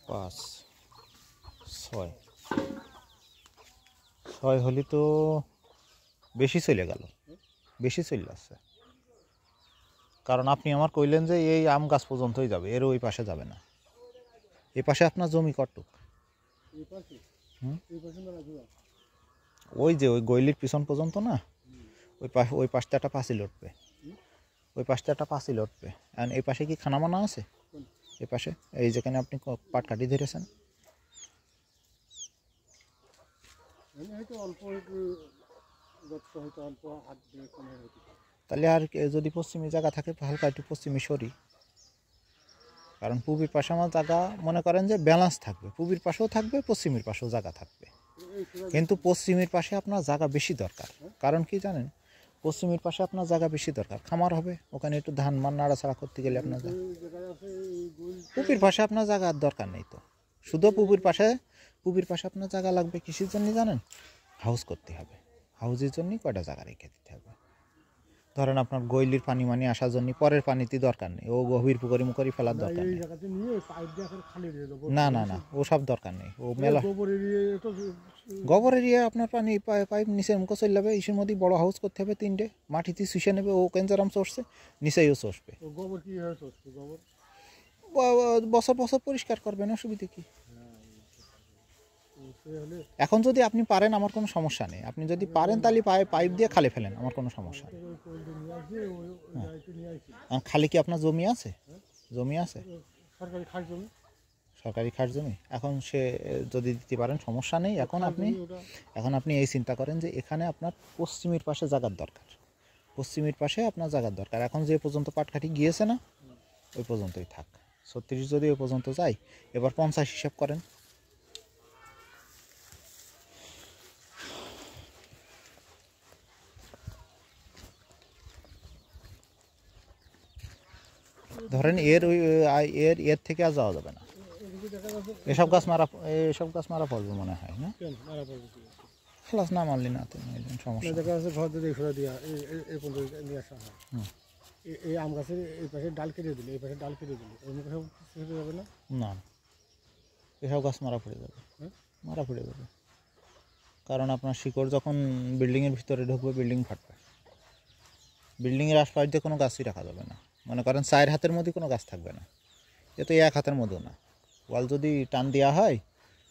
5 6 6 হলে তো বেশি চলে গেল, বেশি চলে আসছে। কারণ আপনি আমার কইলেন যে এই আম গাছ পর্যন্তই যাবে, এর ওই পাশে যাবে না। এই পাশে আপনার জমি কতটুক? ওই যে ওই গইলির পিছন পর্যন্ত না, ওই পাশটা একটা পাঁচিল উঠবে, ওই পাশটা একটা পাঁচিল উঠবে। আর এই পাশে কি খানামানা আছে? এই পাশে এই যেখানে আপনি পাট কাটি ধরেছেন, তাহলে আর যদি পশ্চিমী জায়গা থাকে হালকা একটু পশ্চিমী সরি। কারণ পূবের পাশে আমার জায়গা মনে করেন যে ব্যালেন্স থাকবে, পূবের পাশেও থাকবে পশ্চিমের পাশেও জায়গা থাকবে, কিন্তু পশ্চিমের পাশে আপনার জায়গা বেশি দরকার। কারণ কি জানেন, পশ্চিমের পাশে আপনার জায়গা বেশি দরকার, খামার হবে ওখানে, একটু ধান মান নাড়াচাড়া করতে গেলে আপনার পূবের পাশে আপনার জায়গার দরকার নেই তো। শুধু পূবের পাশে আপনার জায়গা লাগবে কৃষির জন্য জানেন, হাউস করতে হবে, হাউসের জন্য কয়টা জায়গা রেখে দিতে হবে। ধরেন আপনার গইলির পানি মানি আসার জন্য পরের পানিতে দরকার নেই, ও গভীর পুকুরি মুখরি ফেলার দরকার নেই। না না না, ও সব দরকার নেই। ও মেলা গোবর এরিয়া আপনার পানি পাইপ নিচের মুখে চলে যাবে, ইসের মধ্যে বড় হাউস করতে হবে, 3টে মাটিতে শুষে নেবে, ও কেঞ্জারাম চড়ছে নিচেও চষবে। বছর বছর পরিষ্কার করবেন, অসুবিধা কি? এখন যদি আপনি পারেন আমার কোনো সমস্যা নেই, আপনি যদি পারেন তাহলে পাইপ দিয়ে খালে ফেলেন, আমার কোনো সমস্যা নেই। খালি কি আপনার জমি আছে? জমি আছে, সরকারি খাস জমি। এখন সে যদি দিতে পারেন সমস্যা নেই। এখন আপনি এই চিন্তা করেন যে এখানে আপনার পশ্চিমের পাশে জায়গার দরকার, পশ্চিমের পাশে আপনার জায়গার দরকার। এখন যে পর্যন্ত পাটকাঠি গিয়েছে না, ওই পর্যন্তই থাক। 36 যদি ওই পর্যন্ত যাই, এবার 50 হিসাব করেন। ধরেন এর থেকে আর যাওয়া যাবে না, এসব গাছ মারা পড়বে মনে হয় না? খালাস না মারলি না সমস্যা। এই আম গাছের এই পাশে ডাল কেটে দিলে, এই পাশে ডাল কেটে দিলে যাবে না? না, এসব গাছ মারা পড়ে যাবে, মারা পড়ে যাবে। কারণ আপনার শিকড় যখন বিল্ডিংয়ের ভিতরে ঢুকবে, বিল্ডিং ফাটবে। বিল্ডিংয়ের আশপাশ দিয়ে কোনো গাছই রাখা যাবে না। মনে করেন 4 হাতের মধ্যে কোনো গাছ থাকবে না, এ তো 1 হাতের মধ্যেও না। ওয়াল যদি টান দেওয়া হয়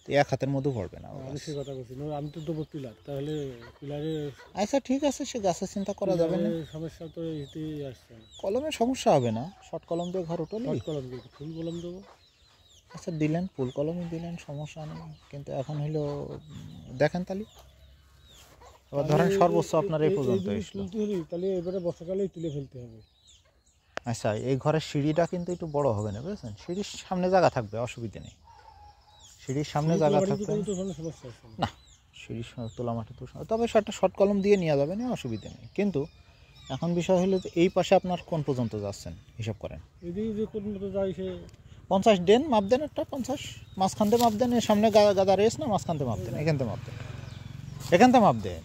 তো 1 হাতের মধ্যেও পড়বে না। আমি সে কথা বলছি, আমি তো দেবো পিলার, তাহলে পিলারে আচ্ছা ঠিক আছে, সে গাছের চিন্তা করা যাবে না। সমস্যা তো এতেই আসছে, কলমের সমস্যা হবে না, শর্ট কলম দিয়ে ঘর উঠলি, কলম দিয়ে ফুল কলম দেবো। আচ্ছা দিলেন, ফুল কলমই দিলেন, সমস্যা নেই। কিন্তু এখন হলো দেখেন তাহলে, এবার ধরেন সর্বোচ্চ আপনার এই পর্যন্ত এসলো, তাহলে এবারে বর্ষাকালেই তুলে ফেলতে হবে। আচ্ছা এই ঘরের সিঁড়িটা কিন্তু একটু বড় হবে না, বুঝেছেন? সিঁড়ির সামনে জায়গা থাকবে, অসুবিধা নেই। সিঁড়ির সামনে জায়গা থাকবে না, সিঁড়ির তোলা মাটি তো, তবে সেটা শর্ট কলম দিয়ে নেওয়া যাবে না, অসুবিধা নেই। কিন্তু এখন বিষয় হলো যে এই পাশে আপনার কোন পর্যন্ত যাচ্ছেন হিসাব করেন। 50 দেন, মাপ দেন একটা 50, মাঝখান থেকে মাপ দেন, এর সামনে গাদা রেস না, মাঝখান থেকে মাপ দেন, এখান থেকে মাপ দেন, এখান থেকে মাপ দেন,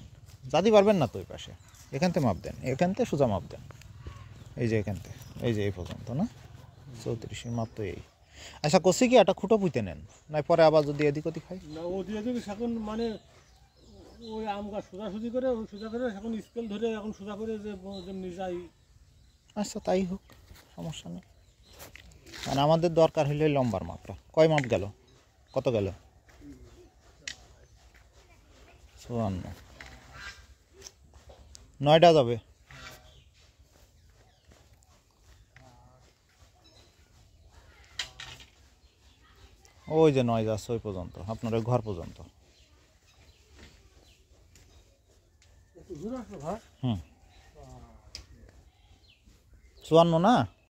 যাতে পারবেন না তো ওই পাশে, এখান থেকে মাপ দেন, এখান থেকে সোজা মাপ দেন, এই যে এখান থেকে এই যে এই পর্যন্ত না, 34 মাপ তো এই। আচ্ছা করছি কি একটা খুঁটো পুঁতে নেন, না পরে আবার যদি এদিক ওদিক হয় না, ও দিয়ে দিবি এখন, মানে ওই আম গাছ সোজাসুজি করে, ওই সোজা করে এখন স্কেল ধরে এখন সোজা করে যে যেমনি যাই। আচ্ছা তাই হোক, সমস্যা নেই। মানে আমাদের দরকার হইলে লম্বার মাপটা। কয় মাপ গেল, কত গেল? 54, 9টা যাবে। ওই যে 9 যাচ্ছে ওই পর্যন্ত, আপনার ওই ঘর পর্যন্ত। হুম 54 না?